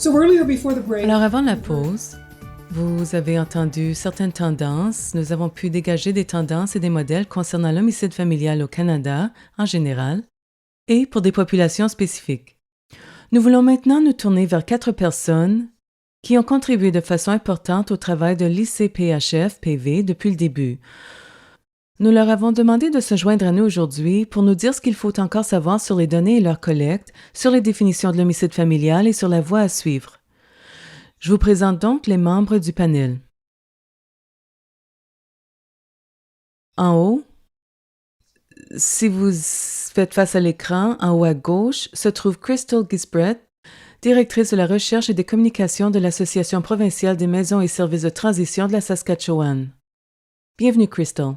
Alors avant la pause, vous avez entendu certaines tendances. Nous avons pu dégager des tendances et des modèles concernant l'homicide familial au Canada en général et pour des populations spécifiques. Nous voulons maintenant nous tourner vers 4 personnes qui ont contribué de façon importante au travail de l'ICPHF-PV depuis le début. Nous leur avons demandé de se joindre à nous aujourd'hui pour nous dire ce qu'il faut encore savoir sur les données et leur collecte, sur les définitions de l'homicide familial et sur la voie à suivre. Je vous présente donc les membres du panel. En haut, si vous faites face à l'écran, en haut à gauche, se trouve Crystal Gisbrett, directrice de la recherche et des communications de l'Association provinciale des maisons et services de transition de la Saskatchewan. Bienvenue, Crystal.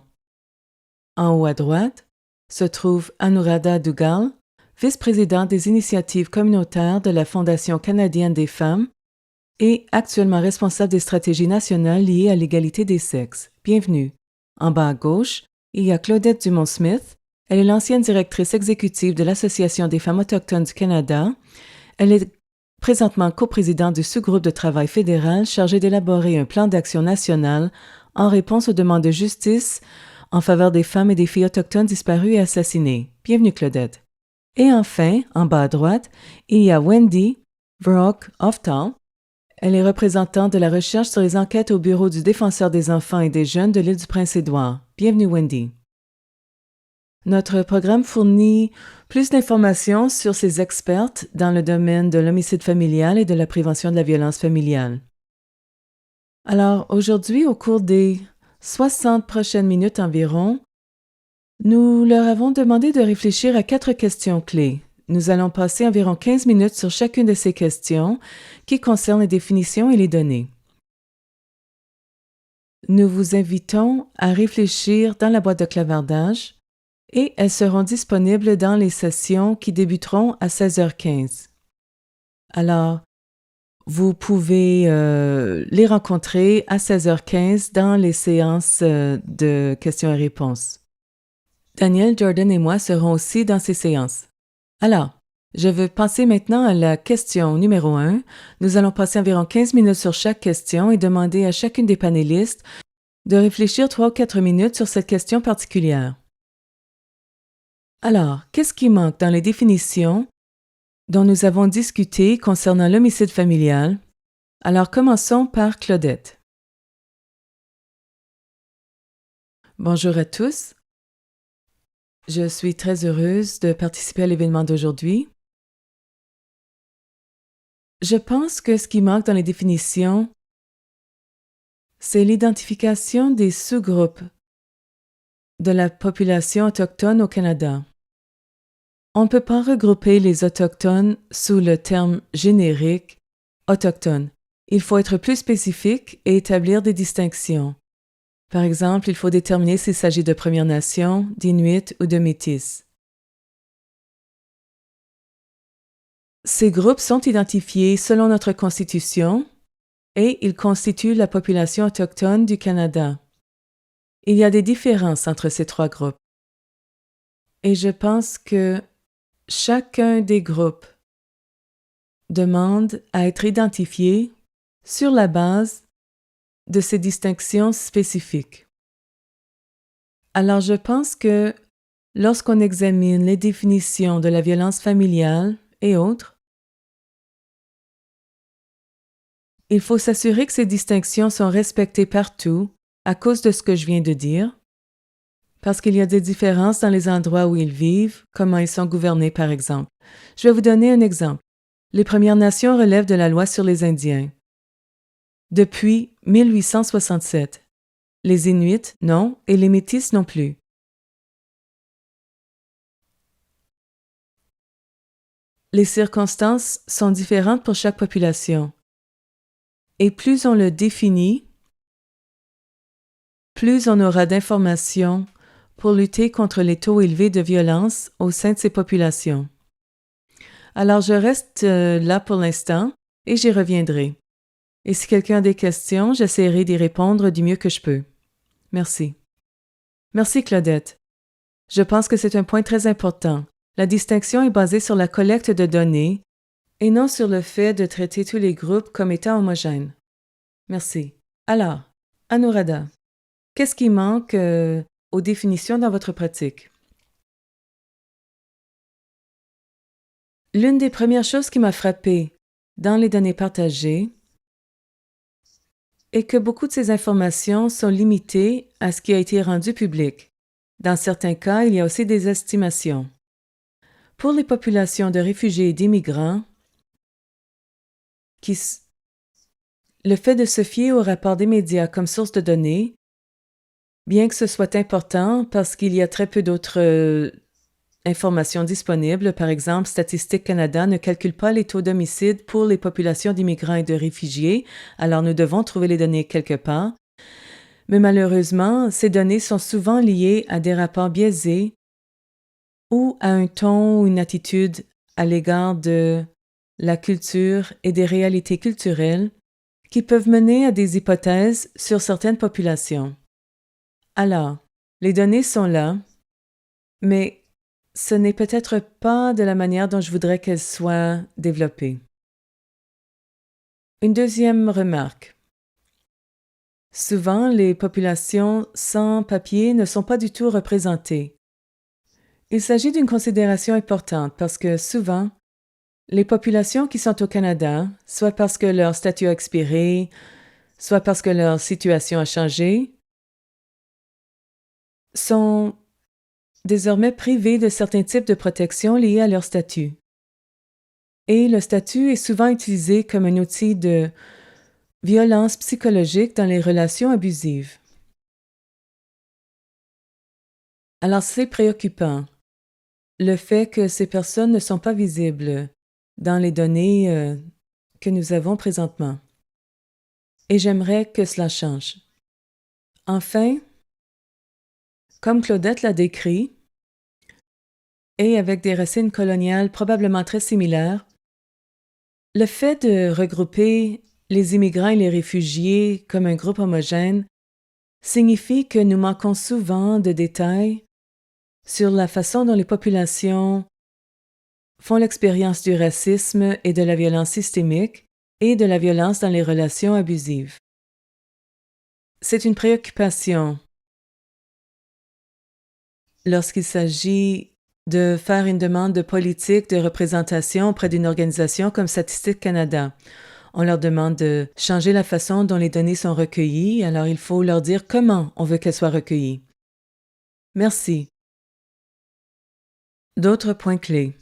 En haut à droite, se trouve Anuradha Duggal, vice-présidente des initiatives communautaires de la Fondation canadienne des femmes et actuellement responsable des stratégies nationales liées à l'égalité des sexes. Bienvenue. En bas à gauche, il y a Claudette Dumont-Smith. Elle est l'ancienne directrice exécutive de l'Association des femmes autochtones du Canada. Elle est présentement coprésidente du sous-groupe de travail fédéral chargé d'élaborer un plan d'action national en réponse aux demandes de justice en faveur des femmes et des filles autochtones disparues et assassinées. Bienvenue, Claudette. Et enfin, en bas à droite, il y a Wendy Vrock-Oftal. Elle est représentante de la recherche sur les enquêtes au Bureau du défenseur des enfants et des jeunes de l'île du Prince-Édouard. Bienvenue, Wendy. Notre programme fournit plus d'informations sur ces expertes dans le domaine de l'homicide familial et de la prévention de la violence familiale. Alors, aujourd'hui, au cours des 60 prochaines minutes environ, nous leur avons demandé de réfléchir à 4 questions clés. Nous allons passer environ 15 minutes sur chacune de ces questions qui concernent les définitions et les données. Nous vous invitons à réfléchir dans la boîte de clavardage et elles seront disponibles dans les sessions qui débuteront à 16h15. Alors, vous pouvez les rencontrer à 16h15 dans les séances de questions et réponses. Daniel, Jordan et moi serons aussi dans ces séances. Alors, je veux passer maintenant à la question numéro 1. Nous allons passer environ 15 minutes sur chaque question et demander à chacune des panélistes de réfléchir 3 ou 4 minutes sur cette question particulière. Alors, qu'est-ce qui manque dans les définitions dont nous avons discuté concernant l'homicide familial? Alors, commençons par Claudette. Bonjour à tous. Je suis très heureuse de participer à l'événement d'aujourd'hui. Je pense que ce qui manque dans les définitions, c'est l'identification des sous-groupes de la population autochtone au Canada. On ne peut pas regrouper les Autochtones sous le terme générique « autochtone ». Il faut être plus spécifique et établir des distinctions. Par exemple, il faut déterminer s'il s'agit de Premières Nations, d'Inuits ou de Métis. Ces groupes sont identifiés selon notre Constitution et ils constituent la population autochtone du Canada. Il y a des différences entre ces 3 groupes. Et je pense que chacun des groupes demande à être identifié sur la base de ces distinctions spécifiques. Alors, je pense que lorsqu'on examine les définitions de la violence familiale et autres, il faut s'assurer que ces distinctions sont respectées partout à cause de ce que je viens de dire, parce qu'il y a des différences dans les endroits où ils vivent, comment ils sont gouvernés par exemple. Je vais vous donner un exemple. Les Premières Nations relèvent de la loi sur les Indiens. Depuis 1867. Les Inuits, non, et les Métis non plus. Les circonstances sont différentes pour chaque population. Et plus on le définit, plus on aura d'informations pour lutter contre les taux élevés de violence au sein de ces populations. Alors, je reste là pour l'instant et j'y reviendrai. Et si quelqu'un a des questions, j'essaierai d'y répondre du mieux que je peux. Merci. Merci, Claudette. Je pense que c'est un point très important. La distinction est basée sur la collecte de données et non sur le fait de traiter tous les groupes comme étant homogènes. Merci. Alors, Anuradha, qu'est-ce qui manque aux définitions dans votre pratique? L'une des premières choses qui m'a frappée dans les données partagées est que beaucoup de ces informations sont limitées à ce qui a été rendu public. Dans certains cas, il y a aussi des estimations. Pour les populations de réfugiés et d'immigrants, le fait de se fier au rapport des médias comme source de données, bien que ce soit important parce qu'il y a très peu d'autres informations disponibles, par exemple, Statistique Canada ne calcule pas les taux d'homicide pour les populations d'immigrants et de réfugiés, alors nous devons trouver les données quelque part. Mais malheureusement, ces données sont souvent liées à des rapports biaisés ou à un ton ou une attitude à l'égard de la culture et des réalités culturelles qui peuvent mener à des hypothèses sur certaines populations. Alors, les données sont là, mais ce n'est peut-être pas de la manière dont je voudrais qu'elles soient développées. Une deuxième remarque. Souvent, les populations sans papier ne sont pas du tout représentées. Il s'agit d'une considération importante parce que souvent, les populations qui sont au Canada, soit parce que leur statut a expiré, soit parce que leur situation a changé, sont désormais privées de certains types de protections liées à leur statut. Et le statut est souvent utilisé comme un outil de violence psychologique dans les relations abusives. Alors c'est préoccupant, le fait que ces personnes ne sont pas visibles dans les données que nous avons présentement. Et j'aimerais que cela change. Enfin, comme Claudette l'a décrit, et avec des racines coloniales probablement très similaires, le fait de regrouper les immigrants et les réfugiés comme un groupe homogène signifie que nous manquons souvent de détails sur la façon dont les populations font l'expérience du racisme et de la violence systémique et de la violence dans les relations abusives. C'est une préoccupation lorsqu'il s'agit de faire une demande de politique de représentation auprès d'une organisation comme Statistique Canada. On leur demande de changer la façon dont les données sont recueillies, alors il faut leur dire comment on veut qu'elles soient recueillies. Merci. D'autres points clés.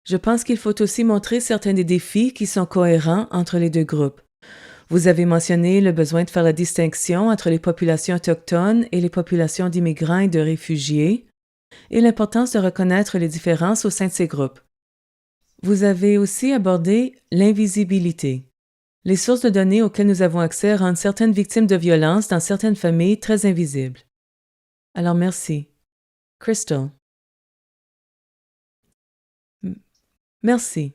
Je pense qu'il faut aussi montrer certains des défis qui sont cohérents entre les deux groupes. Vous avez mentionné le besoin de faire la distinction entre les populations autochtones et les populations d'immigrants et de réfugiés, et l'importance de reconnaître les différences au sein de ces groupes. Vous avez aussi abordé l'invisibilité. Les sources de données auxquelles nous avons accès rendent certaines victimes de violences dans certaines familles très invisibles. Alors merci. Crystal. Merci.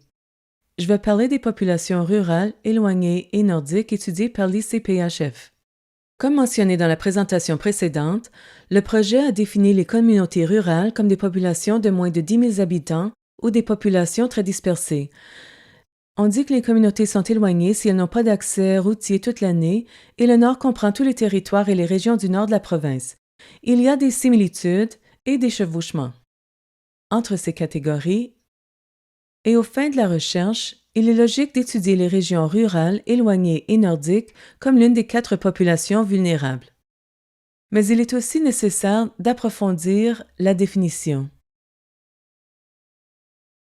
Je vais parler des populations rurales, éloignées et nordiques étudiées par l'ICPHF. Comme mentionné dans la présentation précédente, le projet a défini les communautés rurales comme des populations de moins de 10 000 habitants ou des populations très dispersées. On dit que les communautés sont éloignées si elles n'ont pas d'accès routier toute l'année et le Nord comprend tous les territoires et les régions du nord de la province. Il y a des similitudes et des chevauchements entre ces catégories et au fin de la recherche, il est logique d'étudier les régions rurales, éloignées et nordiques comme l'une des 4 populations vulnérables. Mais il est aussi nécessaire d'approfondir la définition.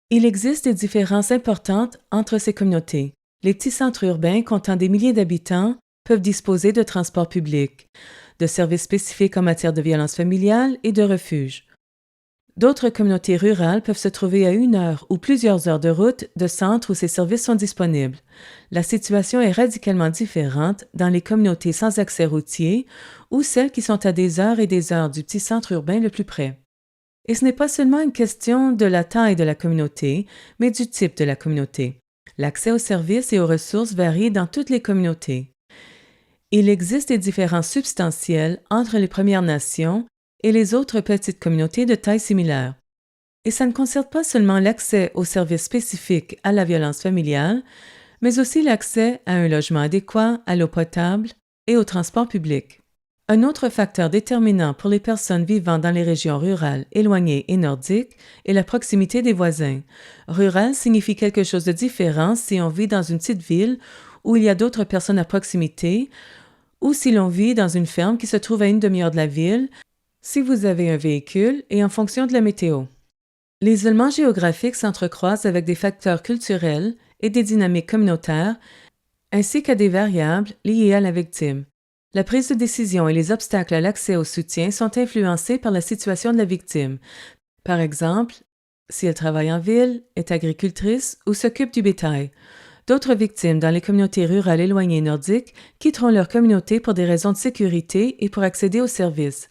Il existe des différences importantes entre ces communautés. Les petits centres urbains comptant des milliers d'habitants peuvent disposer de transports publics, de services spécifiques en matière de violence familiale et de refuges. D'autres communautés rurales peuvent se trouver à 1 heure ou plusieurs heures de route de centres où ces services sont disponibles. La situation est radicalement différente dans les communautés sans accès routier ou celles qui sont à des heures et des heures du petit centre urbain le plus près. Et ce n'est pas seulement une question de la taille de la communauté, mais du type de la communauté. L'accès aux services et aux ressources varie dans toutes les communautés. Il existe des différences substantielles entre les Premières Nations et les autres petites communautés de taille similaire. Et ça ne concerne pas seulement l'accès aux services spécifiques à la violence familiale, mais aussi l'accès à un logement adéquat, à l'eau potable et au transport public. Un autre facteur déterminant pour les personnes vivant dans les régions rurales, éloignées et nordiques est la proximité des voisins. Rural signifie quelque chose de différent si on vit dans une petite ville où il y a d'autres personnes à proximité, ou si l'on vit dans une ferme qui se trouve à une demi-heure de la ville, si vous avez un véhicule et en fonction de la météo. L'isolement géographique s'entrecroise avec des facteurs culturels et des dynamiques communautaires, ainsi qu'à des variables liées à la victime. La prise de décision et les obstacles à l'accès au soutien sont influencés par la situation de la victime. Par exemple, si elle travaille en ville, est agricultrice ou s'occupe du bétail. D'autres victimes dans les communautés rurales éloignées nordiques quitteront leur communauté pour des raisons de sécurité et pour accéder aux services.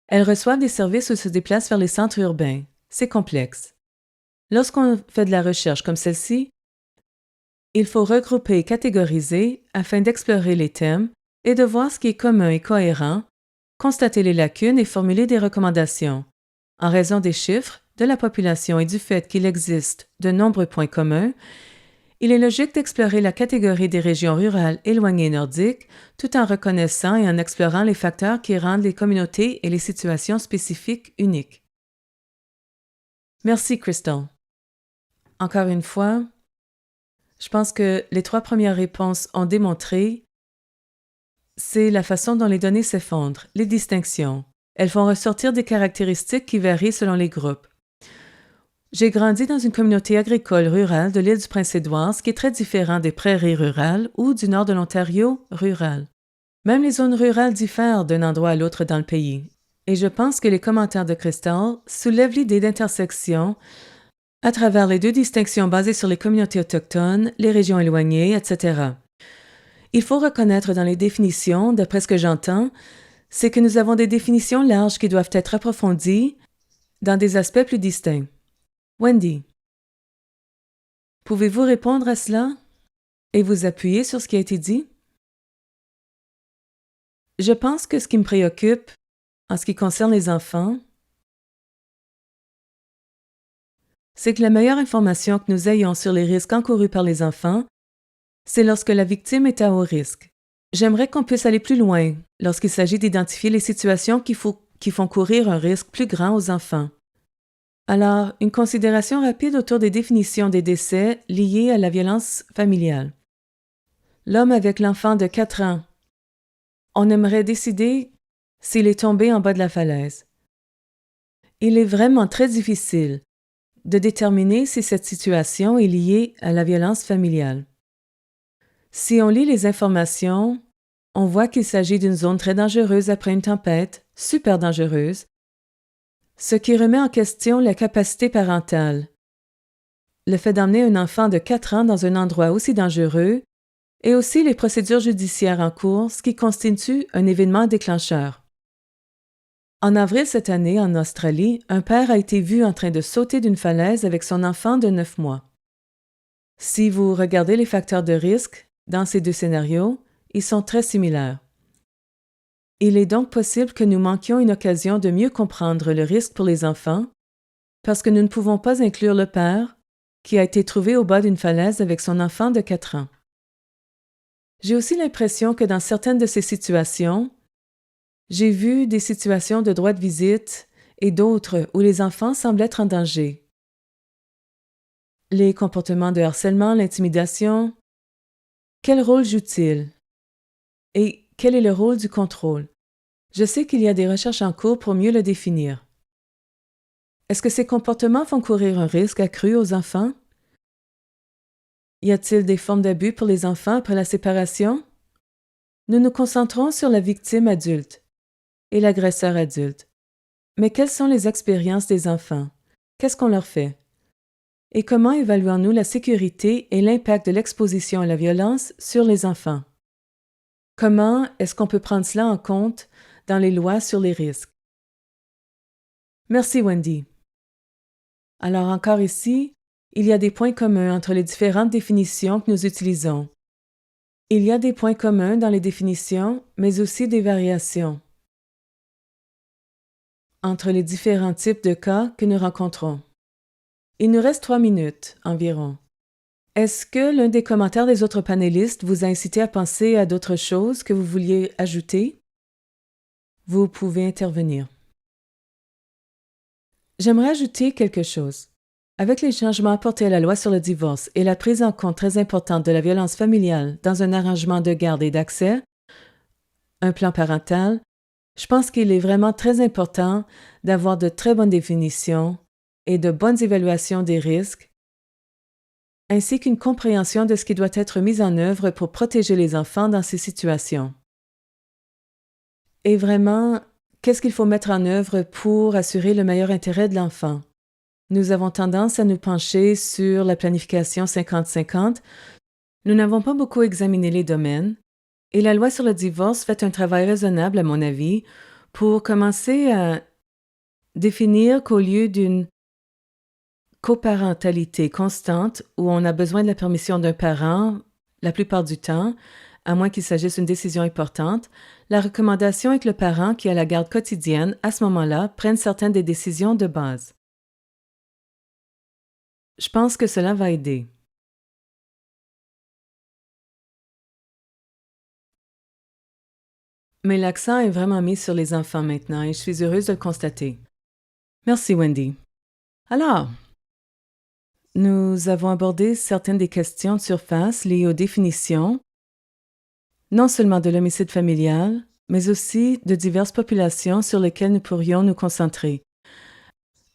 Elles reçoivent des services ou se déplacent vers les centres urbains. C'est complexe. Lorsqu'on fait de la recherche comme celle-ci, il faut regrouper et catégoriser afin d'explorer les thèmes et de voir ce qui est commun et cohérent, constater les lacunes et formuler des recommandations. En raison des chiffres, de la population et du fait qu'il existe de nombreux points communs, il est logique d'explorer la catégorie des régions rurales éloignées nordiques tout en reconnaissant et en explorant les facteurs qui rendent les communautés et les situations spécifiques uniques. Merci, Crystal. Encore une fois, je pense que les 3 premières réponses ont démontré c'est la façon dont les données s'effondrent, les distinctions. Elles font ressortir des caractéristiques qui varient selon les groupes. J'ai grandi dans une communauté agricole rurale de l'île du Prince-Édouard, ce qui est très différent des prairies rurales ou du nord de l'Ontario rural. Même les zones rurales diffèrent d'un endroit à l'autre dans le pays. Et je pense que les commentaires de Crystal soulèvent l'idée d'intersection à travers les 2 distinctions basées sur les communautés autochtones, les régions éloignées, etc. Il faut reconnaître dans les définitions, d'après ce que j'entends, c'est que nous avons des définitions larges qui doivent être approfondies dans des aspects plus distincts. Wendy, pouvez-vous répondre à cela et vous appuyer sur ce qui a été dit? Je pense que ce qui me préoccupe, en ce qui concerne les enfants, c'est que la meilleure information que nous ayons sur les risques encourus par les enfants, c'est lorsque la victime est à haut risque. J'aimerais qu'on puisse aller plus loin lorsqu'il s'agit d'identifier les situations qui font courir un risque plus grand aux enfants. Alors, une considération rapide autour des définitions des décès liés à la violence familiale. L'homme avec l'enfant de 4 ans. On aimerait décider s'il est tombé en bas de la falaise. Il est vraiment très difficile de déterminer si cette situation est liée à la violence familiale. Si on lit les informations, on voit qu'il s'agit d'une zone très dangereuse après une tempête, super dangereuse, ce qui remet en question la capacité parentale. Le fait d'emmener un enfant de 4 ans dans un endroit aussi dangereux et aussi les procédures judiciaires en cours, ce qui constitue un événement déclencheur. En avril cette année, en Australie, un père a été vu en train de sauter d'une falaise avec son enfant de 9 mois. Si vous regardez les facteurs de risque dans ces 2 scénarios, ils sont très similaires. Il est donc possible que nous manquions une occasion de mieux comprendre le risque pour les enfants parce que nous ne pouvons pas inclure le père qui a été trouvé au bas d'une falaise avec son enfant de 4 ans. J'ai aussi l'impression que dans certaines de ces situations, j'ai vu des situations de droit de visite et d'autres où les enfants semblent être en danger. Les comportements de harcèlement, l'intimidation, quel rôle jouent-ils? Et quel est le rôle du contrôle? Je sais qu'il y a des recherches en cours pour mieux le définir. Est-ce que ces comportements font courir un risque accru aux enfants? Y a-t-il des formes d'abus pour les enfants après la séparation? Nous nous concentrons sur la victime adulte et l'agresseur adulte. Mais quelles sont les expériences des enfants? Qu'est-ce qu'on leur fait? Et comment évaluons-nous la sécurité et l'impact de l'exposition à la violence sur les enfants? Comment est-ce qu'on peut prendre cela en compte dans les lois sur les risques? Merci, Wendy. Alors encore ici, il y a des points communs entre les différentes définitions que nous utilisons. Il y a des points communs dans les définitions, mais aussi des variations. entre les différents types de cas que nous rencontrons. Il nous reste 3 minutes environ. Est-ce que l'un des commentaires des autres panélistes vous a incité à penser à d'autres choses que vous vouliez ajouter? Vous pouvez intervenir. J'aimerais ajouter quelque chose. Avec les changements apportés à la loi sur le divorce et la prise en compte très importante de la violence familiale dans un arrangement de garde et d'accès, un plan parental, je pense qu'il est vraiment très important d'avoir de très bonnes définitions et de bonnes évaluations des risques, ainsi qu'une compréhension de ce qui doit être mis en œuvre pour protéger les enfants dans ces situations. Et vraiment, qu'est-ce qu'il faut mettre en œuvre pour assurer le meilleur intérêt de l'enfant? Nous avons tendance à nous pencher sur la planification 50-50. Nous n'avons pas beaucoup examiné les domaines, et la loi sur le divorce fait un travail raisonnable, à mon avis, pour commencer à définir qu'au lieu d'une coparentalité constante où on a besoin de la permission d'un parent la plupart du temps, à moins qu'il s'agisse d'une décision importante, la recommandation est que le parent qui a la garde quotidienne, à ce moment-là, prenne certaines des décisions de base. Je pense que cela va aider. Mais l'accent est vraiment mis sur les enfants maintenant et je suis heureuse de le constater. Merci, Wendy. Alors, nous avons abordé certaines des questions de surface liées aux définitions, non seulement de l'homicide familial, mais aussi de diverses populations sur lesquelles nous pourrions nous concentrer.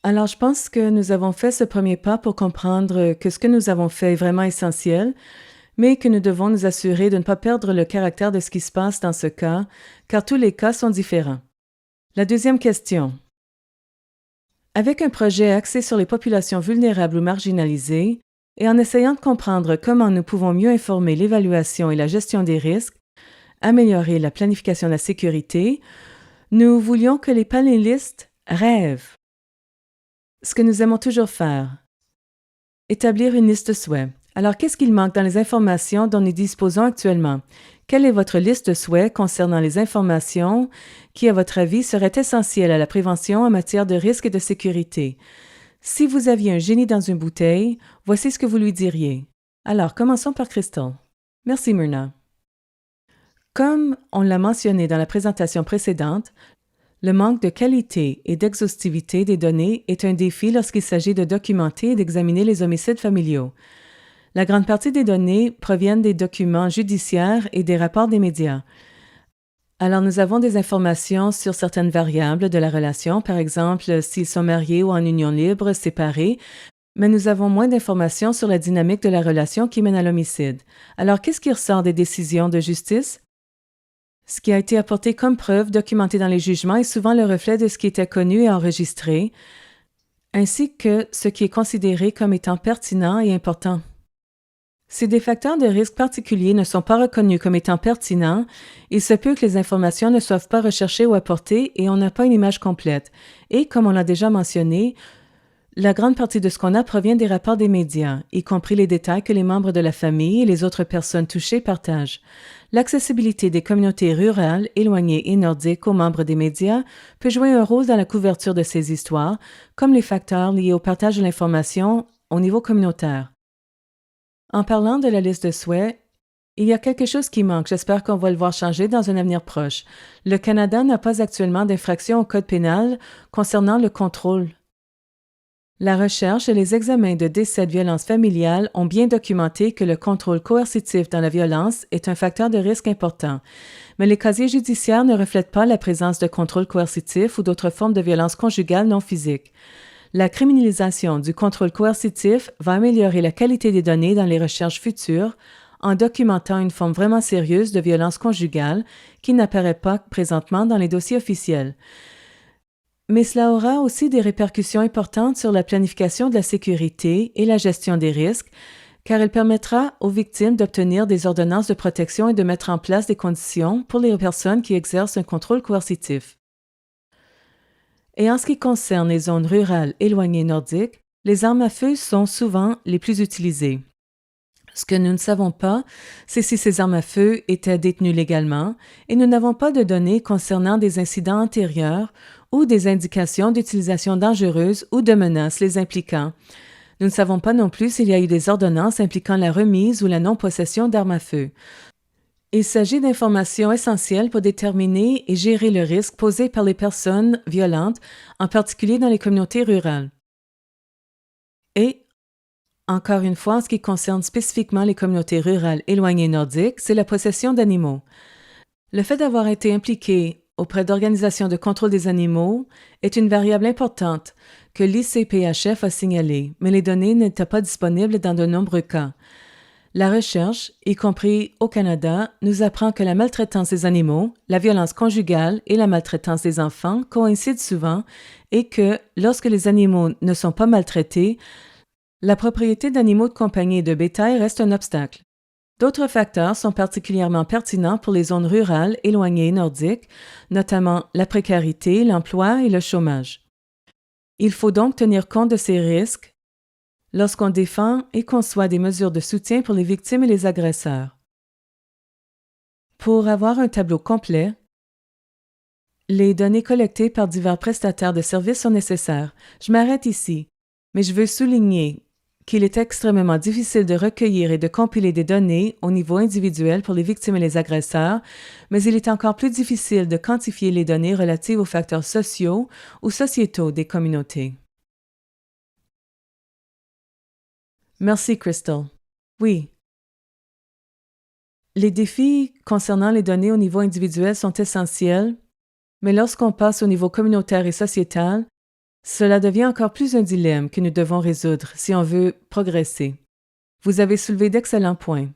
Alors, je pense que nous avons fait ce premier pas pour comprendre que ce que nous avons fait est vraiment essentiel, mais que nous devons nous assurer de ne pas perdre le caractère de ce qui se passe dans ce cas, car tous les cas sont différents. La deuxième question. Avec un projet axé sur les populations vulnérables ou marginalisées, et en essayant de comprendre comment nous pouvons mieux informer l'évaluation et la gestion des risques, améliorer la planification de la sécurité, nous voulions que les panélistes rêvent. Ce que nous aimons toujours faire. Établir une liste de souhaits. Alors, qu'est-ce qu'il manque dans les informations dont nous disposons actuellement? Quelle est votre liste de souhaits concernant les informations qui, à votre avis, seraient essentielles à la prévention en matière de risque et de sécurité? Si vous aviez un génie dans une bouteille, voici ce que vous lui diriez. Alors, commençons par Crystal. Merci, Myrna. Comme on l'a mentionné dans la présentation précédente, le manque de qualité et d'exhaustivité des données est un défi lorsqu'il s'agit de documenter et d'examiner les homicides familiaux. La grande partie des données proviennent des documents judiciaires et des rapports des médias. Alors, nous avons des informations sur certaines variables de la relation, par exemple s'ils sont mariés ou en union libre, séparés, mais nous avons moins d'informations sur la dynamique de la relation qui mène à l'homicide. Alors, qu'est-ce qui ressort des décisions de justice? Ce qui a été apporté comme preuve documentée dans les jugements est souvent le reflet de ce qui était connu et enregistré, ainsi que ce qui est considéré comme étant pertinent et important. Si des facteurs de risque particuliers ne sont pas reconnus comme étant pertinents, il se peut que les informations ne soient pas recherchées ou apportées et on n'a pas une image complète. Et comme on l'a déjà mentionné, la grande partie de ce qu'on a provient des rapports des médias, y compris les détails que les membres de la famille et les autres personnes touchées partagent. L'accessibilité des communautés rurales, éloignées et nordiques aux membres des médias peut jouer un rôle dans la couverture de ces histoires, comme les facteurs liés au partage de l'information au niveau communautaire. En parlant de la liste de souhaits, il y a quelque chose qui manque. J'espère qu'on va le voir changer dans un avenir proche. Le Canada n'a pas actuellement d'infraction au code pénal concernant le contrôle. La recherche et les examens de décès de violence familiale ont bien documenté que le contrôle coercitif dans la violence est un facteur de risque important, mais les casiers judiciaires ne reflètent pas la présence de contrôle coercitif ou d'autres formes de violence conjugale non physique. La criminalisation du contrôle coercitif va améliorer la qualité des données dans les recherches futures en documentant une forme vraiment sérieuse de violence conjugale qui n'apparaît pas présentement dans les dossiers officiels. Mais cela aura aussi des répercussions importantes sur la planification de la sécurité et la gestion des risques, car elle permettra aux victimes d'obtenir des ordonnances de protection et de mettre en place des conditions pour les personnes qui exercent un contrôle coercitif. Et en ce qui concerne les zones rurales éloignées nordiques, les armes à feu sont souvent les plus utilisées. Ce que nous ne savons pas, c'est si ces armes à feu étaient détenues légalement, et nous n'avons pas de données concernant des incidents antérieurs ou des indications d'utilisation dangereuse ou de menaces les impliquant. Nous ne savons pas non plus s'il y a eu des ordonnances impliquant la remise ou la non-possession d'armes à feu. Il s'agit d'informations essentielles pour déterminer et gérer le risque posé par les personnes violentes, en particulier dans les communautés rurales. Et, encore une fois, en ce qui concerne spécifiquement les communautés rurales éloignées nordiques, c'est la possession d'animaux. Le fait d'avoir été impliqué auprès d'organisations de contrôle des animaux est une variable importante que l'ICPHF a signalée, mais les données n'étaient pas disponibles dans de nombreux cas. La recherche, y compris au Canada, nous apprend que la maltraitance des animaux, la violence conjugale et la maltraitance des enfants coïncident souvent et que, lorsque les animaux ne sont pas maltraités, la propriété d'animaux de compagnie et de bétail reste un obstacle. D'autres facteurs sont particulièrement pertinents pour les zones rurales éloignées nordiques, notamment la précarité, l'emploi et le chômage. Il faut donc tenir compte de ces risques lorsqu'on défend et conçoit des mesures de soutien pour les victimes et les agresseurs. Pour avoir un tableau complet, les données collectées par divers prestataires de services sont nécessaires. Je m'arrête ici, mais je veux souligner qu'il est extrêmement difficile de recueillir et de compiler des données au niveau individuel pour les victimes et les agresseurs, mais il est encore plus difficile de quantifier les données relatives aux facteurs sociaux ou sociétaux des communautés. Merci, Crystal. Oui. Les défis concernant les données au niveau individuel sont essentiels, mais lorsqu'on passe au niveau communautaire et sociétal, cela devient encore plus un dilemme que nous devons résoudre si on veut progresser. Vous avez soulevé d'excellents points.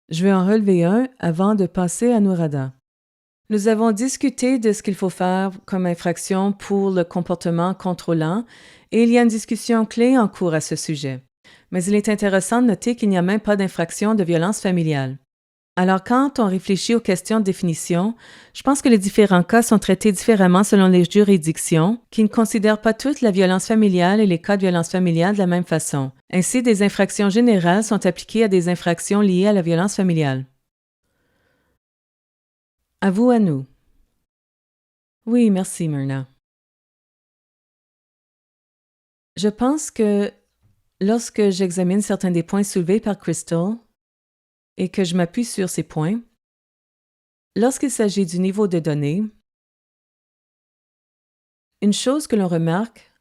Je vais en relever un avant de passer à Nourada. Nous avons discuté de ce qu'il faut faire comme infraction pour le comportement contrôlant et il y a une discussion clé en cours à ce sujet. Mais il est intéressant de noter qu'il n'y a même pas d'infraction de violence familiale. Alors, quand on réfléchit aux questions de définition, je pense que les différents cas sont traités différemment selon les juridictions, qui ne considèrent pas toute la violence familiale et les cas de violence familiale de la même façon. Ainsi, des infractions générales sont appliquées à des infractions liées à la violence familiale. À vous, à nous. Oui, merci, Myrna. Je pense que lorsque j'examine certains des points soulevés par Crystal, et que je m'appuie sur ces points, lorsqu'il s'agit du niveau de données, une chose que l'on remarque,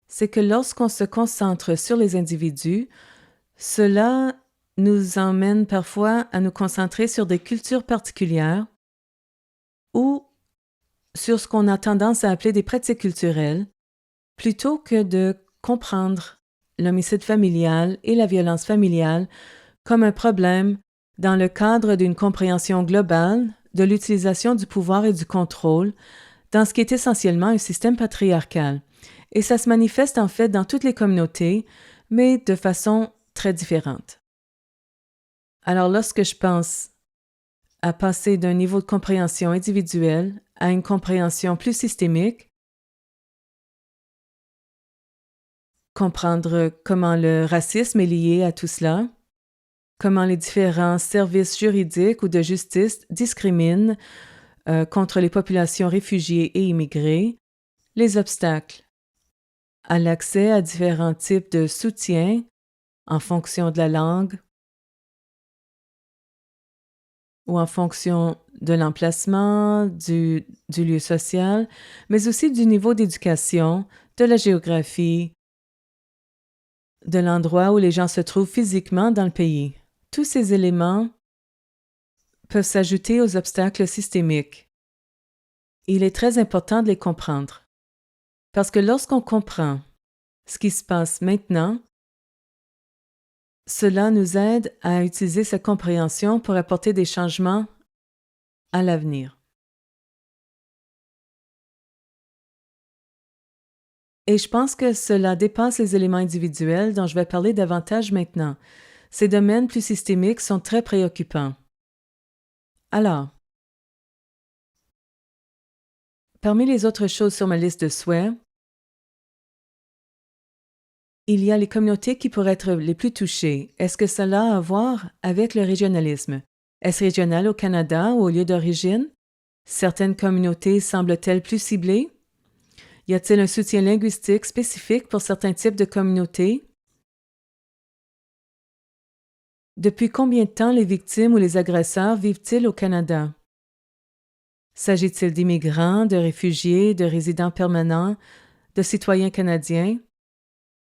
c'est que lorsqu'on se concentre sur les individus, cela nous emmène parfois à nous concentrer sur des cultures particulières ou sur ce qu'on a tendance à appeler des pratiques culturelles, plutôt que de comprendre l'homicide familial et la violence familiale comme un problème dans le cadre d'une compréhension globale de l'utilisation du pouvoir et du contrôle dans ce qui est essentiellement un système patriarcal. Et ça se manifeste en fait dans toutes les communautés, mais de façon très différente. Alors lorsque je pense à passer d'un niveau de compréhension individuelle à une compréhension plus systémique, comprendre comment le racisme est lié à tout cela, comment les différents services juridiques ou de justice discriminent contre les populations réfugiées et immigrées, les obstacles à l'accès à différents types de soutien en fonction de la langue ou en fonction de l'emplacement, du lieu social, mais aussi du niveau d'éducation, de la géographie, de l'endroit où les gens se trouvent physiquement dans le pays. Tous ces éléments peuvent s'ajouter aux obstacles systémiques. Il est très important de les comprendre. Parce que lorsqu'on comprend ce qui se passe maintenant, cela nous aide à utiliser cette compréhension pour apporter des changements à l'avenir. Et je pense que cela dépasse les éléments individuels dont je vais parler davantage maintenant. Ces domaines plus systémiques sont très préoccupants. Alors, parmi les autres choses sur ma liste de souhaits, il y a les communautés qui pourraient être les plus touchées. Est-ce que cela a à voir avec le régionalisme? Est-ce régional au Canada ou au lieu d'origine? Certaines communautés semblent-elles plus ciblées? Y a-t-il un soutien linguistique spécifique pour certains types de communautés? Depuis combien de temps les victimes ou les agresseurs vivent-ils au Canada? S'agit-il d'immigrants, de réfugiés, de résidents permanents, de citoyens canadiens?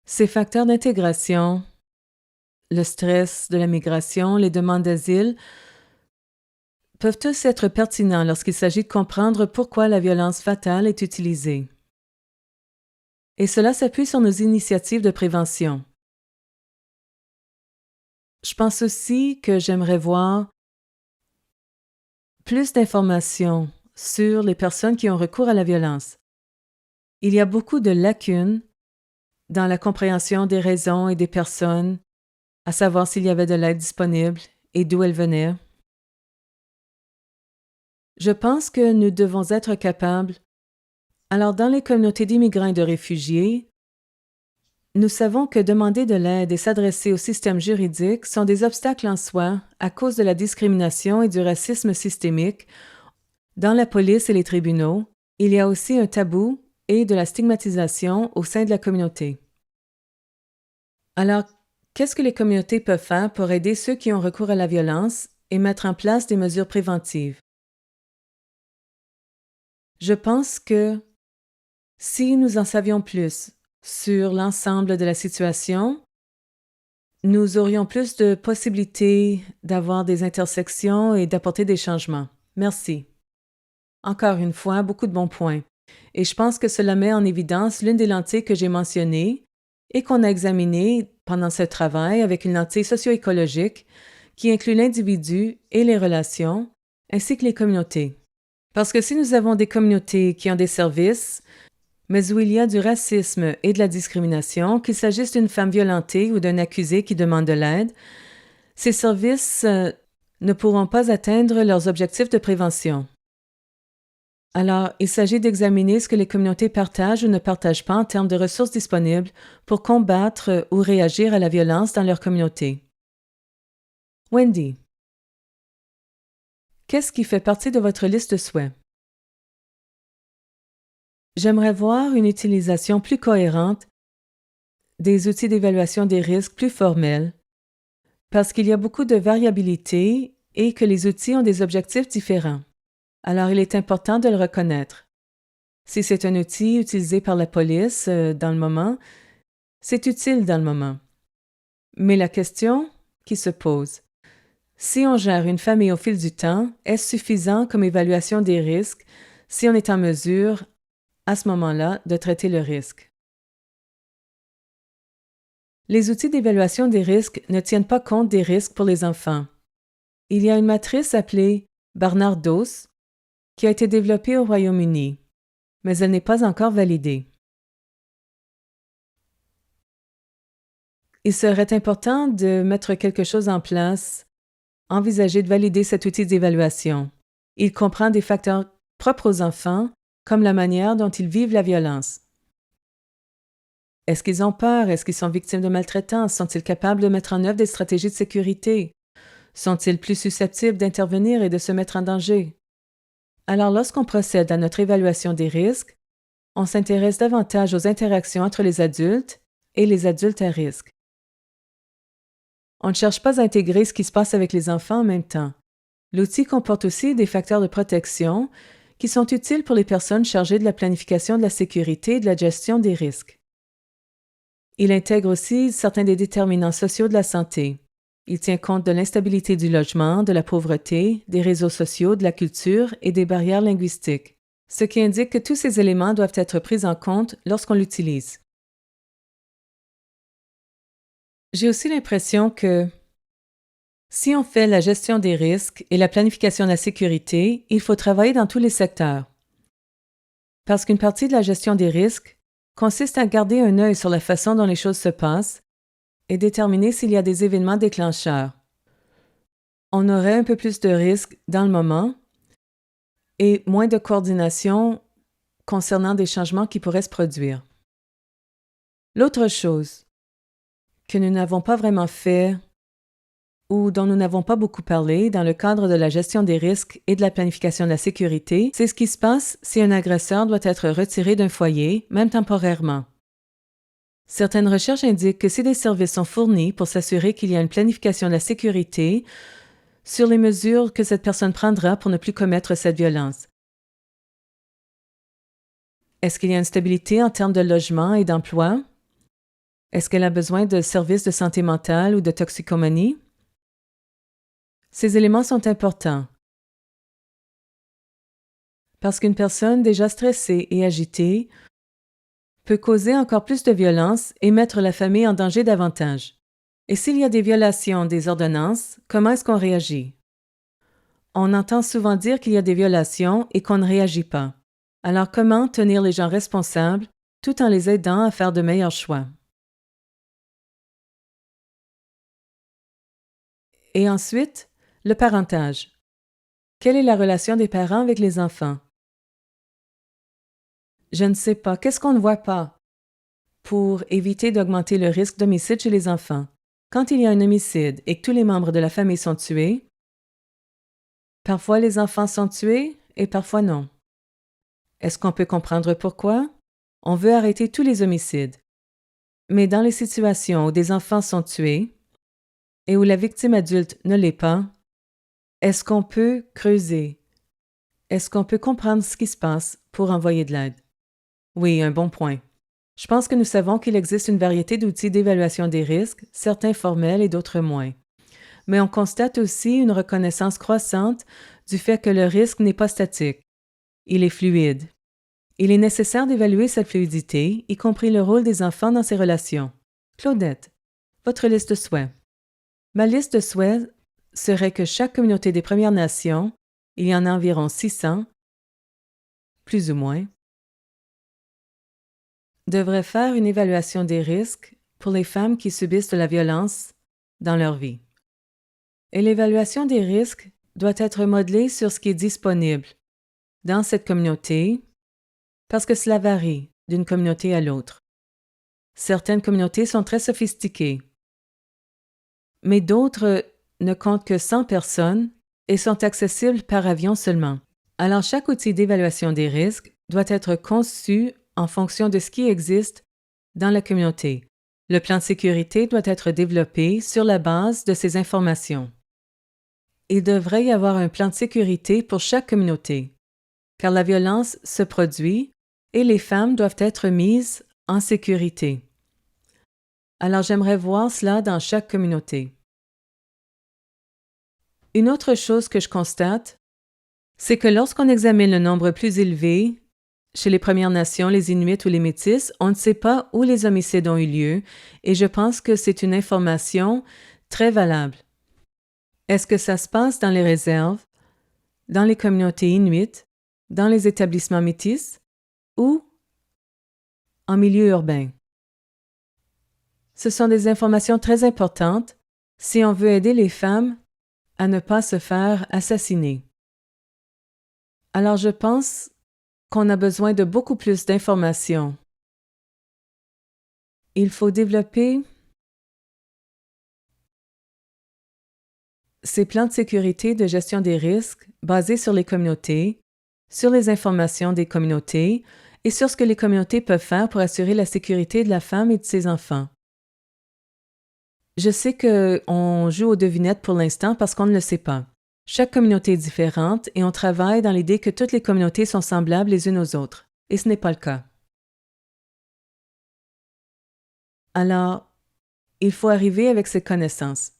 Ces facteurs d'intégration, le stress de la migration, les demandes d'asile, peuvent tous être pertinents lorsqu'il s'agit de comprendre pourquoi la violence fatale est utilisée. Et cela s'appuie sur nos initiatives de prévention. Je pense aussi que j'aimerais voir plus d'informations sur les personnes qui ont recours à la violence. Il y a beaucoup de lacunes dans la compréhension des raisons et des personnes, à savoir s'il y avait de l'aide disponible et d'où elle venait. Je pense que nous devons être capables. Alors, dans les communautés d'immigrants et de réfugiés, nous savons que demander de l'aide et s'adresser au système juridique sont des obstacles en soi à cause de la discrimination et du racisme systémique. Dans la police et les tribunaux, il y a aussi un tabou et de la stigmatisation au sein de la communauté. Alors, qu'est-ce que les communautés peuvent faire pour aider ceux qui ont recours à la violence et mettre en place des mesures préventives? Je pense que si nous en savions plus sur l'ensemble de la situation, nous aurions plus de possibilités d'avoir des intersections et d'apporter des changements. Merci. Encore une fois, beaucoup de bons points. Et je pense que cela met en évidence l'une des lentilles que j'ai mentionnées et qu'on a examinées pendant ce travail avec une lentille socio-écologique qui inclut l'individu et les relations, ainsi que les communautés. Parce que si nous avons des communautés qui ont des services, mais où il y a du racisme et de la discrimination, qu'il s'agisse d'une femme violentée ou d'un accusé qui demande de l'aide, ces services ne pourront pas atteindre leurs objectifs de prévention. Alors, il s'agit d'examiner ce que les communautés partagent ou ne partagent pas en termes de ressources disponibles pour combattre ou réagir à la violence dans leur communauté. Wendy, qu'est-ce qui fait partie de votre liste de souhaits? J'aimerais voir une utilisation plus cohérente des outils d'évaluation des risques plus formels, parce qu'il y a beaucoup de variabilité et que les outils ont des objectifs différents. Alors, il est important de le reconnaître. Si c'est un outil utilisé par la police dans le moment, c'est utile dans le moment. Mais la question qui se pose, si on gère une famille au fil du temps, est-ce suffisant comme évaluation des risques si on est en mesure, à ce moment-là, de traiter le risque? Les outils d'évaluation des risques ne tiennent pas compte des risques pour les enfants. Il y a une matrice appelée Barnard-Dos qui a été développée au Royaume-Uni, mais elle n'est pas encore validée. Il serait important de mettre quelque chose en place, envisager de valider cet outil d'évaluation. Il comprend des facteurs propres aux enfants, comme la manière dont ils vivent la violence. Est-ce qu'ils ont peur? Est-ce qu'ils sont victimes de maltraitance? Sont-ils capables de mettre en œuvre des stratégies de sécurité? Sont-ils plus susceptibles d'intervenir et de se mettre en danger? Alors, lorsqu'on procède à notre évaluation des risques, on s'intéresse davantage aux interactions entre les adultes et les adultes à risque. On ne cherche pas à intégrer ce qui se passe avec les enfants en même temps. L'outil comporte aussi des facteurs de protection qui sont utiles pour les personnes chargées de la planification de la sécurité et de la gestion des risques. Il intègre aussi certains des déterminants sociaux de la santé. Il tient compte de l'instabilité du logement, de la pauvreté, des réseaux sociaux, de la culture et des barrières linguistiques, ce qui indique que tous ces éléments doivent être pris en compte lorsqu'on l'utilise. J'ai aussi l'impression que si on fait la gestion des risques et la planification de la sécurité, il faut travailler dans tous les secteurs. Parce qu'une partie de la gestion des risques consiste à garder un œil sur la façon dont les choses se passent et déterminer s'il y a des événements déclencheurs. On aurait un peu plus de risques dans le moment et moins de coordination concernant des changements qui pourraient se produire. L'autre chose que nous n'avons pas vraiment fait ou dont nous n'avons pas beaucoup parlé dans le cadre de la gestion des risques et de la planification de la sécurité, c'est ce qui se passe si un agresseur doit être retiré d'un foyer, même temporairement. Certaines recherches indiquent que si des services sont fournis pour s'assurer qu'il y a une planification de la sécurité sur les mesures que cette personne prendra pour ne plus commettre cette violence. Est-ce qu'il y a une stabilité en termes de logement et d'emploi? Est-ce qu'elle a besoin de services de santé mentale ou de toxicomanie? Ces éléments sont importants parce qu'une personne déjà stressée et agitée peut causer encore plus de violence et mettre la famille en danger davantage. Et s'il y a des violations des ordonnances, comment est-ce qu'on réagit? On entend souvent dire qu'il y a des violations et qu'on ne réagit pas. Alors comment tenir les gens responsables tout en les aidant à faire de meilleurs choix? Et ensuite, le parentage. Quelle est la relation des parents avec les enfants? Je ne sais pas. Qu'est-ce qu'on ne voit pas? Pour éviter d'augmenter le risque d'homicide chez les enfants. Quand il y a un homicide et que tous les membres de la famille sont tués, parfois les enfants sont tués et parfois non. Est-ce qu'on peut comprendre pourquoi? On veut arrêter tous les homicides. Mais dans les situations où des enfants sont tués et où la victime adulte ne l'est pas, est-ce qu'on peut creuser? Est-ce qu'on peut comprendre ce qui se passe pour envoyer de l'aide? Oui, un bon point. Je pense que nous savons qu'il existe une variété d'outils d'évaluation des risques, certains formels et d'autres moins. Mais on constate aussi une reconnaissance croissante du fait que le risque n'est pas statique. Il est fluide. Il est nécessaire d'évaluer cette fluidité, y compris le rôle des enfants dans ces relations. Claudette, votre liste de souhaits. Ma liste de souhaits serait que chaque communauté des Premières Nations, il y en a environ 600, plus ou moins, devrait faire une évaluation des risques pour les femmes qui subissent de la violence dans leur vie. Et l'évaluation des risques doit être modelée sur ce qui est disponible dans cette communauté parce que cela varie d'une communauté à l'autre. Certaines communautés sont très sophistiquées, mais d'autres ne comptent que 100 personnes et sont accessibles par avion seulement. Alors chaque outil d'évaluation des risques doit être conçu en fonction de ce qui existe dans la communauté. Le plan de sécurité doit être développé sur la base de ces informations. Il devrait y avoir un plan de sécurité pour chaque communauté, car la violence se produit et les femmes doivent être mises en sécurité. Alors j'aimerais voir cela dans chaque communauté. Une autre chose que je constate, c'est que lorsqu'on examine le nombre plus élevé chez les Premières Nations, les Inuits ou les Métis, on ne sait pas où les homicides ont eu lieu et je pense que c'est une information très valable. Est-ce que ça se passe dans les réserves, dans les communautés inuites, dans les établissements métis ou en milieu urbain? Ce sont des informations très importantes si on veut aider les femmes à ne pas se faire assassiner. Alors je pense qu'on a besoin de beaucoup plus d'informations. Il faut développer ces plans de sécurité de gestion des risques basés sur les communautés, sur les informations des communautés et sur ce que les communautés peuvent faire pour assurer la sécurité de la femme et de ses enfants. Je sais qu'on joue aux devinettes pour l'instant parce qu'on ne le sait pas. Chaque communauté est différente et on travaille dans l'idée que toutes les communautés sont semblables les unes aux autres. Et ce n'est pas le cas. Alors, il faut arriver avec ces connaissances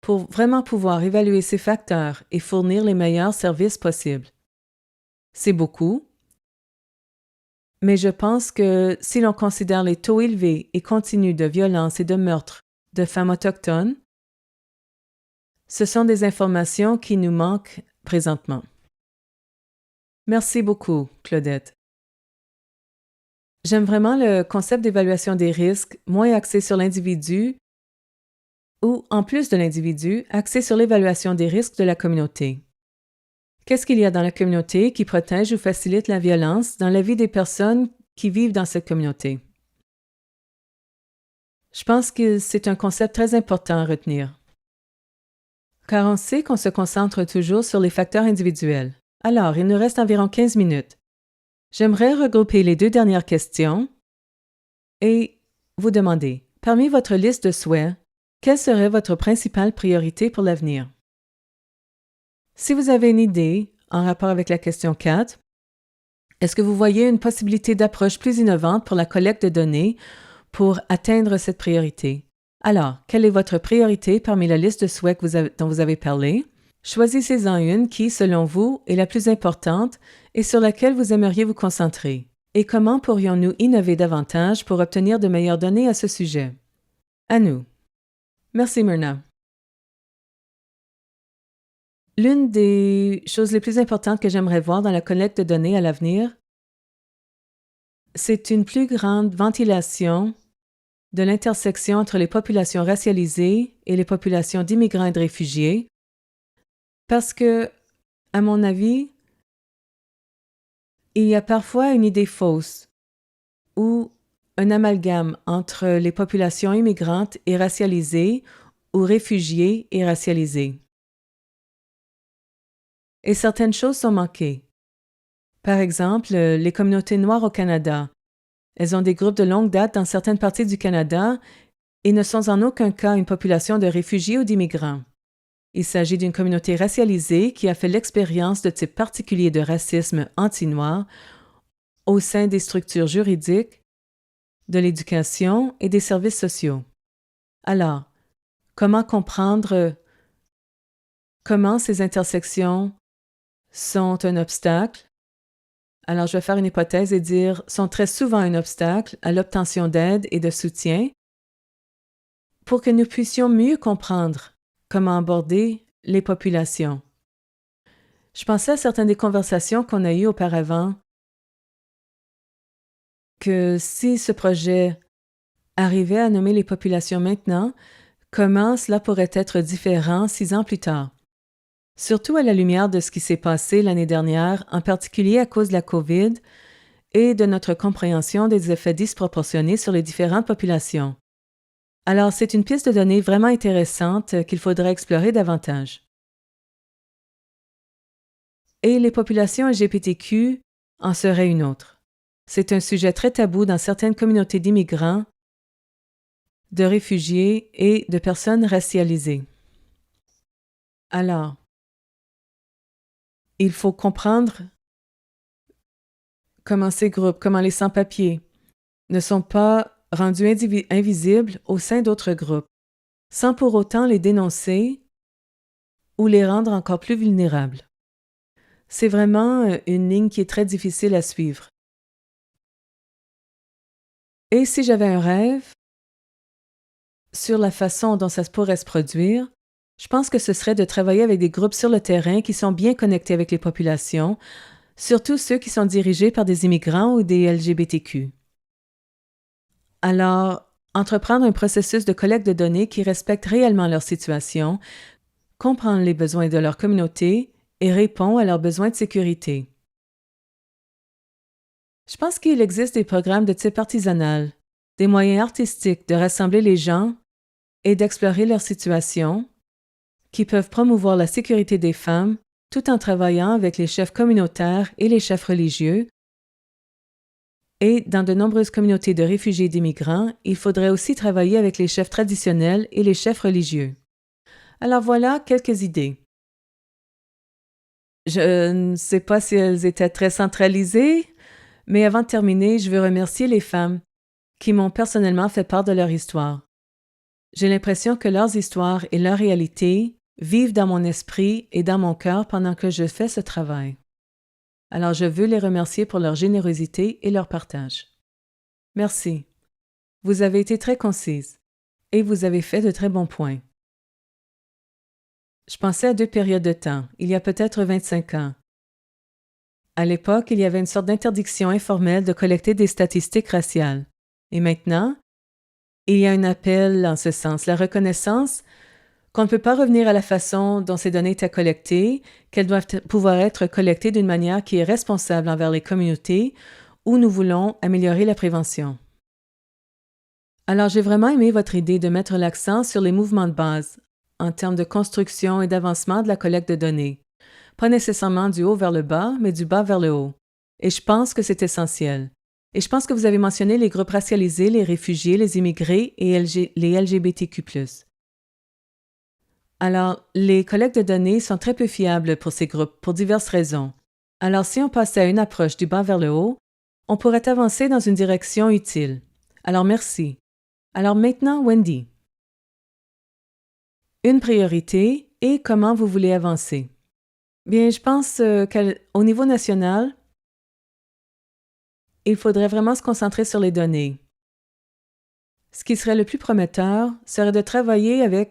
pour vraiment pouvoir évaluer ces facteurs et fournir les meilleurs services possibles. C'est beaucoup, mais je pense que si l'on considère les taux élevés et continus de violence et de meurtre de femmes autochtones, ce sont des informations qui nous manquent présentement. Merci beaucoup, Claudette. J'aime vraiment le concept d'évaluation des risques, moins axé sur l'individu ou, en plus de l'individu, axé sur l'évaluation des risques de la communauté. Qu'est-ce qu'il y a dans la communauté qui protège ou facilite la violence dans la vie des personnes qui vivent dans cette communauté? Je pense que c'est un concept très important à retenir. car on sait qu'on se concentre toujours sur les facteurs individuels. Alors, il nous reste environ 15 minutes. J'aimerais regrouper les 2 dernières questions et vous demander, parmi votre liste de souhaits, quelle serait votre principale priorité pour l'avenir? Si vous avez une idée en rapport avec la question 4, est-ce que vous voyez une possibilité d'approche plus innovante pour la collecte de données pour atteindre cette priorité? Alors, quelle est votre priorité parmi la liste de souhaits dont vous avez parlé? Choisissez-en une qui, selon vous, est la plus importante et sur laquelle vous aimeriez vous concentrer. Et comment pourrions-nous innover davantage pour obtenir de meilleures données à ce sujet? À nous. Merci, Myrna. L'une des choses les plus importantes que j'aimerais voir dans la collecte de données à l'avenir, c'est une plus grande ventilation de l'intersection entre les populations racialisées et les populations d'immigrants et de réfugiés, parce que, à mon avis, il y a parfois une idée fausse ou un amalgame entre les populations immigrantes et racialisées ou réfugiées et racialisées. Et certaines choses sont manquées. Par exemple, les communautés noires au Canada. Elles ont des groupes de longue date dans certaines parties du Canada et ne sont en aucun cas une population de réfugiés ou d'immigrants. Il s'agit d'une communauté racialisée qui a fait l'expérience de types particuliers de racisme anti-noir au sein des structures juridiques, de l'éducation et des services sociaux. Alors, comment comprendre comment ces intersections sont un obstacle? Alors, je vais faire une hypothèse et dire sont très souvent un obstacle à l'obtention d'aide et de soutien pour que nous puissions mieux comprendre comment aborder les populations. Je pensais à certaines des conversations qu'on a eues auparavant, que si ce projet arrivait à nommer les populations maintenant, comment cela pourrait être différent 6 ans plus tard? Surtout à la lumière de ce qui s'est passé l'année dernière, en particulier à cause de la COVID et de notre compréhension des effets disproportionnés sur les différentes populations. Alors, c'est une piste de données vraiment intéressante qu'il faudrait explorer davantage. Et les populations LGBTQ en seraient une autre. C'est un sujet très tabou dans certaines communautés d'immigrants, de réfugiés et de personnes racialisées. Alors, il faut comprendre comment ces groupes, comment les sans-papiers, ne sont pas rendus invisibles au sein d'autres groupes, sans pour autant les dénoncer ou les rendre encore plus vulnérables. C'est vraiment une ligne qui est très difficile à suivre. Et si j'avais un rêve sur la façon dont ça pourrait se produire, je pense que ce serait de travailler avec des groupes sur le terrain qui sont bien connectés avec les populations, surtout ceux qui sont dirigés par des immigrants ou des LGBTQ. Alors, entreprendre un processus de collecte de données qui respecte réellement leur situation, comprend les besoins de leur communauté et répond à leurs besoins de sécurité. Je pense qu'il existe des programmes de type artisanal, des moyens artistiques de rassembler les gens et d'explorer leur situation, qui peuvent promouvoir la sécurité des femmes tout en travaillant avec les chefs communautaires et les chefs religieux. Et dans de nombreuses communautés de réfugiés et d'immigrants, il faudrait aussi travailler avec les chefs traditionnels et les chefs religieux. Alors voilà quelques idées. Je ne sais pas si elles étaient très centralisées, mais avant de terminer, je veux remercier les femmes qui m'ont personnellement fait part de leur histoire. J'ai l'impression que leurs histoires et leurs réalités vivent dans mon esprit et dans mon cœur pendant que je fais ce travail. Alors je veux les remercier pour leur générosité et leur partage. Merci. Vous avez été très concise et vous avez fait de très bons points. Je pensais à 2 périodes de temps, il y a peut-être 25 ans. À l'époque, il y avait une sorte d'interdiction informelle de collecter des statistiques raciales. Et maintenant, il y a un appel en ce sens, la reconnaissance qu'on ne peut pas revenir à la façon dont ces données étaient collectées, qu'elles doivent pouvoir être collectées d'une manière qui est responsable envers les communautés où nous voulons améliorer la prévention. Alors, j'ai vraiment aimé votre idée de mettre l'accent sur les mouvements de base, en termes de construction et d'avancement de la collecte de données. Pas nécessairement du haut vers le bas, mais du bas vers le haut. Et je pense que c'est essentiel. Et je pense que vous avez mentionné les groupes racialisés, les réfugiés, les immigrés et les LGBTQ+. Alors, les collectes de données sont très peu fiables pour ces groupes pour diverses raisons. Alors, si on passait à une approche du bas vers le haut, on pourrait avancer dans une direction utile. Alors, merci. Alors maintenant, Wendy. Une priorité et comment vous voulez avancer? Bien, je pense qu'au niveau national, il faudrait vraiment se concentrer sur les données. Ce qui serait le plus prometteur serait de travailler avec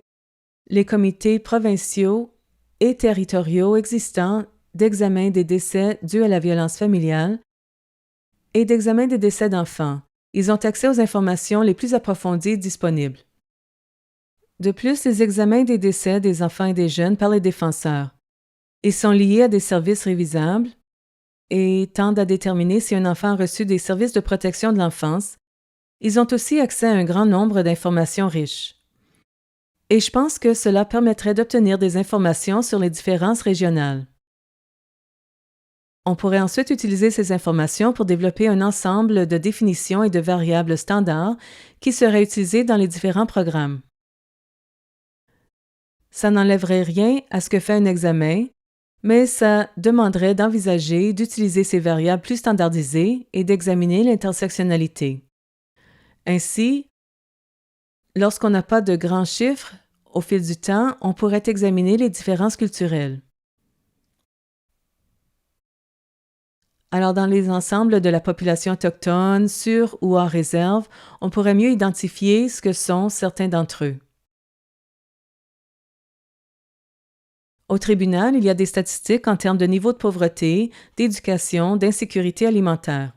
les comités provinciaux et territoriaux existants d'examen des décès dus à la violence familiale et d'examen des décès d'enfants. Ils ont accès aux informations les plus approfondies disponibles. De plus, les examens des décès des enfants et des jeunes par les défenseurs. Ils sont liés à des services révisables et tendent à déterminer si un enfant a reçu des services de protection de l'enfance. Ils ont aussi accès à un grand nombre d'informations riches. Et je pense que cela permettrait d'obtenir des informations sur les différences régionales. On pourrait ensuite utiliser ces informations pour développer un ensemble de définitions et de variables standards qui seraient utilisées dans les différents programmes. Ça n'enlèverait rien à ce que fait un examen, mais ça demanderait d'envisager d'utiliser ces variables plus standardisées et d'examiner l'intersectionnalité. Ainsi, lorsqu'on n'a pas de grands chiffres, au fil du temps, on pourrait examiner les différences culturelles. Alors, dans les ensembles de la population autochtone, sur ou en réserve, on pourrait mieux identifier ce que sont certains d'entre eux. Au tribunal, il y a des statistiques en termes de niveau de pauvreté, d'éducation, d'insécurité alimentaire.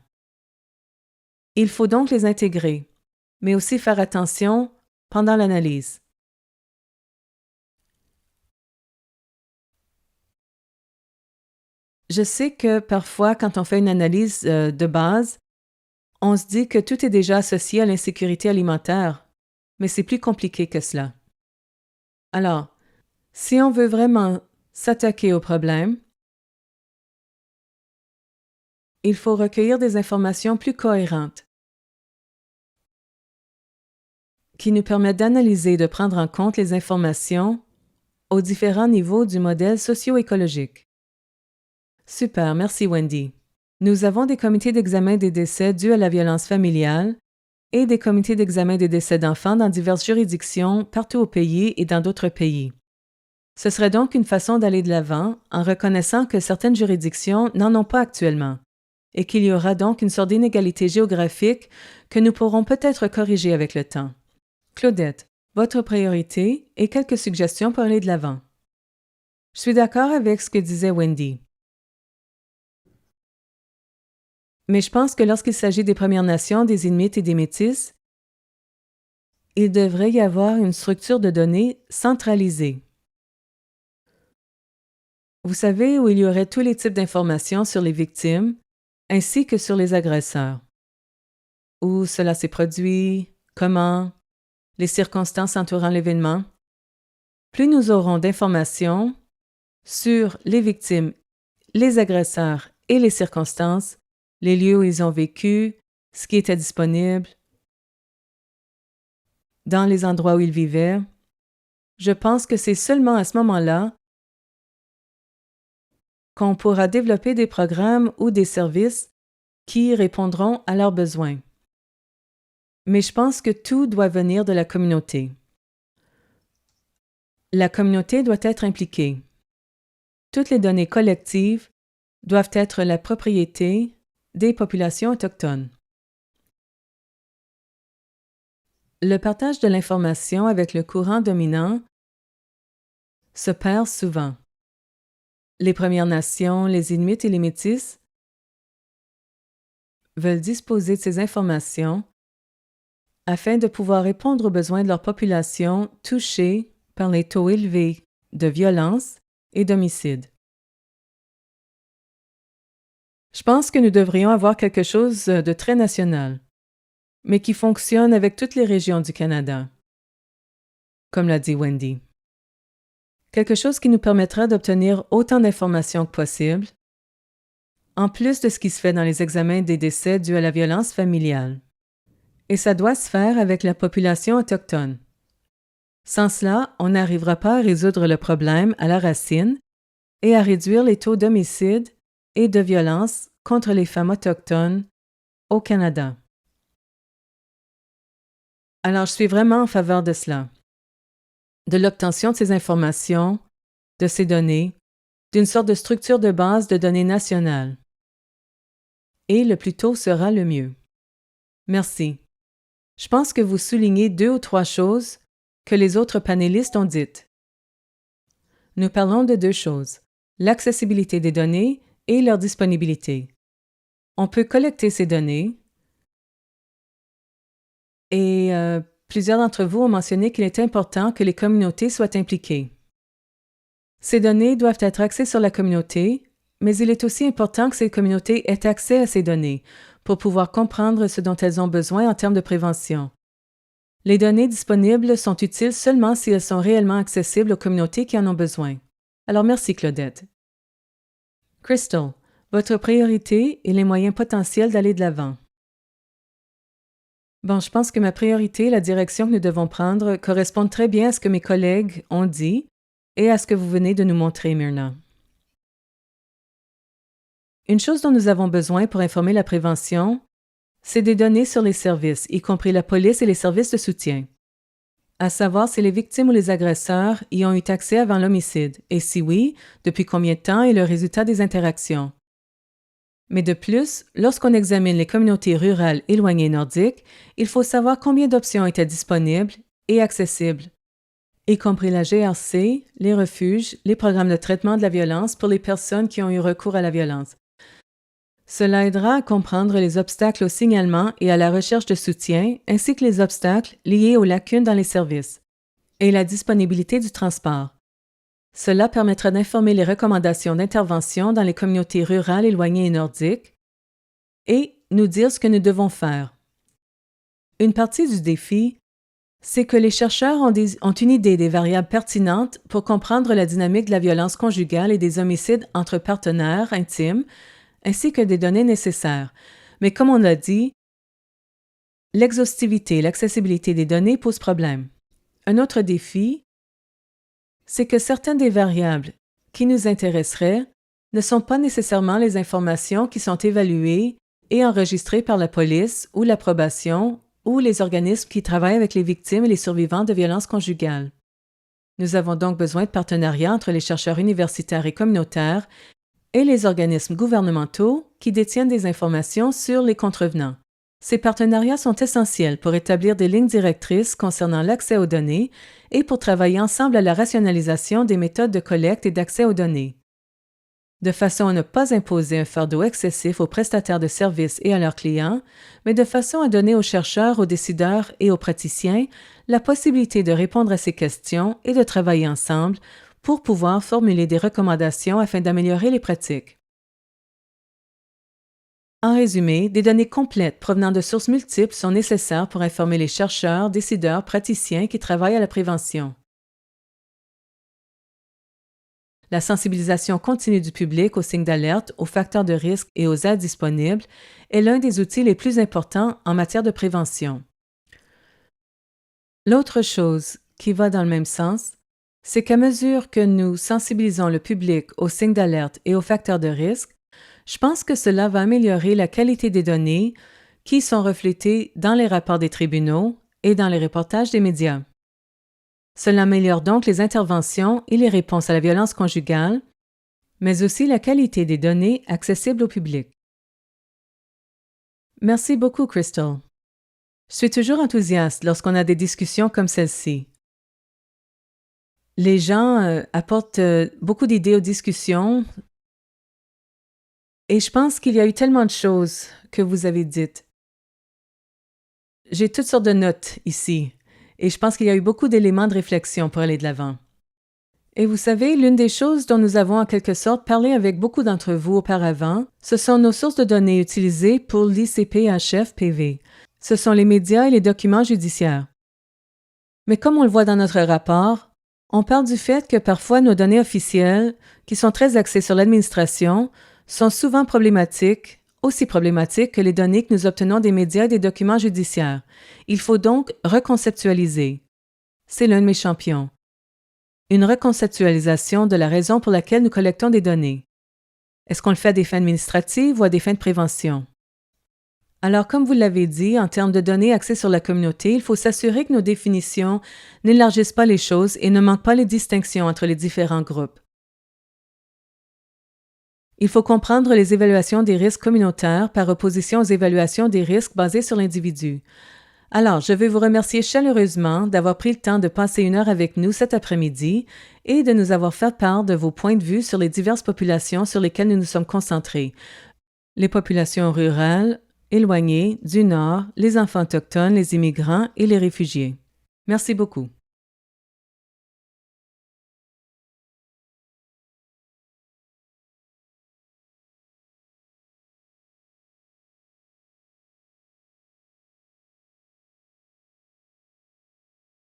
Il faut donc les intégrer, mais aussi faire attention pendant l'analyse. Je sais que parfois, quand on fait une analyse de base, on se dit que tout est déjà associé à l'insécurité alimentaire, mais c'est plus compliqué que cela. Alors, si on veut vraiment s'attaquer au problème, il faut recueillir des informations plus cohérentes qui nous permettent d'analyser et de prendre en compte les informations aux différents niveaux du modèle socio-écologique. Super, merci Wendy. Nous avons des comités d'examen des décès dus à la violence familiale et des comités d'examen des décès d'enfants dans diverses juridictions partout au pays et dans d'autres pays. Ce serait donc une façon d'aller de l'avant en reconnaissant que certaines juridictions n'en ont pas actuellement et qu'il y aura donc une sorte d'inégalité géographique que nous pourrons peut-être corriger avec le temps. Claudette, votre priorité et quelques suggestions pour aller de l'avant. Je suis d'accord avec ce que disait Wendy. Mais je pense que lorsqu'il s'agit des Premières Nations, des Inuits et des Métis, il devrait y avoir une structure de données centralisée. Vous savez, où il y aurait tous les types d'informations sur les victimes, ainsi que sur les agresseurs. Où cela s'est produit, comment, les circonstances entourant l'événement. Plus nous aurons d'informations sur les victimes, les agresseurs et les circonstances, les lieux où ils ont vécu, ce qui était disponible, dans les endroits où ils vivaient, je pense que c'est seulement à ce moment-là qu'on pourra développer des programmes ou des services qui répondront à leurs besoins. Mais je pense que tout doit venir de la communauté. La communauté doit être impliquée. Toutes les données collectives doivent être la propriété des populations autochtones. Le partage de l'information avec le courant dominant se perd souvent. Les Premières Nations, les Inuits et les Métis veulent disposer de ces informations afin de pouvoir répondre aux besoins de leur population touchée par les taux élevés de violence et d'homicide. Je pense que nous devrions avoir quelque chose de très national, mais qui fonctionne avec toutes les régions du Canada, comme l'a dit Wendy. quelque chose qui nous permettra d'obtenir autant d'informations que possible, en plus de ce qui se fait dans les examens des décès dus à la violence familiale. Et ça doit se faire avec la population autochtone. Sans cela, on n'arrivera pas à résoudre le problème à la racine et à réduire les taux d'homicide et de violence contre les femmes autochtones au Canada. Alors, je suis vraiment en faveur de cela, de l'obtention de ces informations, de ces données, d'une sorte de structure de base de données nationale. Et le plus tôt sera le mieux. Merci. Je pense que vous soulignez 2 ou 3 choses que les autres panélistes ont dites. Nous parlons de 2 choses, l'accessibilité des données et leur disponibilité. On peut collecter ces données et plusieurs d'entre vous ont mentionné qu'il est important que les communautés soient impliquées. Ces données doivent être axées sur la communauté, mais il est aussi important que ces communautés aient accès à ces données pour pouvoir comprendre ce dont elles ont besoin en termes de prévention. Les données disponibles sont utiles seulement si elles sont réellement accessibles aux communautés qui en ont besoin. Alors merci Claudette. Crystal, votre priorité et les moyens potentiels d'aller de l'avant. Bon, je pense que ma priorité et la direction que nous devons prendre correspondent très bien à ce que mes collègues ont dit et à ce que vous venez de nous montrer, Myrna. Une chose dont nous avons besoin pour informer la prévention, c'est des données sur les services, y compris la police et les services de soutien. À savoir si les victimes ou les agresseurs y ont eu accès avant l'homicide, et si oui, depuis combien de temps et le résultat des interactions. Mais de plus, lorsqu'on examine les communautés rurales éloignées nordiques, il faut savoir combien d'options étaient disponibles et accessibles, y compris la GRC, les refuges, les programmes de traitement de la violence pour les personnes qui ont eu recours à la violence. Cela aidera à comprendre les obstacles au signalement et à la recherche de soutien, ainsi que les obstacles liés aux lacunes dans les services, et la disponibilité du transport. Cela permettra d'informer les recommandations d'intervention dans les communautés rurales éloignées et nordiques et nous dire ce que nous devons faire. Une partie du défi, c'est que les chercheurs ont une idée des variables pertinentes pour comprendre la dynamique de la violence conjugale et des homicides entre partenaires intimes, ainsi que des données nécessaires. Mais comme on l'a dit, l'exhaustivité et l'accessibilité des données posent problème. Un autre défi, c'est que certaines des variables qui nous intéresseraient ne sont pas nécessairement les informations qui sont évaluées et enregistrées par la police ou la probation ou les organismes qui travaillent avec les victimes et les survivants de violences conjugales. Nous avons donc besoin de partenariats entre les chercheurs universitaires et communautaires et les organismes gouvernementaux qui détiennent des informations sur les contrevenants. Ces partenariats sont essentiels pour établir des lignes directrices concernant l'accès aux données et pour travailler ensemble à la rationalisation des méthodes de collecte et d'accès aux données. De façon à ne pas imposer un fardeau excessif aux prestataires de services et à leurs clients, mais de façon à donner aux chercheurs, aux décideurs et aux praticiens la possibilité de répondre à ces questions et de travailler ensemble pour pouvoir formuler des recommandations afin d'améliorer les pratiques. En résumé, des données complètes provenant de sources multiples sont nécessaires pour informer les chercheurs, décideurs, praticiens qui travaillent à la prévention. La sensibilisation continue du public aux signes d'alerte, aux facteurs de risque et aux aides disponibles est l'un des outils les plus importants en matière de prévention. L'autre chose qui va dans le même sens, c'est qu'à mesure que nous sensibilisons le public aux signes d'alerte et aux facteurs de risque, je pense que cela va améliorer la qualité des données qui sont reflétées dans les rapports des tribunaux et dans les reportages des médias. Cela améliore donc les interventions et les réponses à la violence conjugale, mais aussi la qualité des données accessibles au public. Merci beaucoup, Crystal. Je suis toujours enthousiaste lorsqu'on a des discussions comme celle-ci. Les gens apportent beaucoup d'idées aux discussions et je pense qu'il y a eu tellement de choses que vous avez dites. J'ai toutes sortes de notes ici et je pense qu'il y a eu beaucoup d'éléments de réflexion pour aller de l'avant. Et vous savez, l'une des choses dont nous avons en quelque sorte parlé avec beaucoup d'entre vous auparavant, ce sont nos sources de données utilisées pour l'ICPHF-PV. Ce sont les médias et les documents judiciaires. Mais comme on le voit dans notre rapport, On parle du fait que parfois nos données officielles, qui sont très axées sur l'administration, sont souvent problématiques, aussi problématiques que les données que nous obtenons des médias et des documents judiciaires. Il faut donc reconceptualiser. C'est l'un de mes champions. Une reconceptualisation de la raison pour laquelle nous collectons des données. Est-ce qu'on le fait à des fins administratives ou à des fins de prévention? Alors, comme vous l'avez dit, en termes de données axées sur la communauté, il faut s'assurer que nos définitions n'élargissent pas les choses et ne manquent pas les distinctions entre les différents groupes. Il faut comprendre les évaluations des risques communautaires par opposition aux évaluations des risques basées sur l'individu. Alors, je veux vous remercier chaleureusement d'avoir pris le temps de passer 1 heure avec nous cet après-midi et de nous avoir fait part de vos points de vue sur les diverses populations sur lesquelles nous nous sommes concentrés. Les populations rurales, éloignées, du Nord, les enfants autochtones, les immigrants et les réfugiés. Merci beaucoup.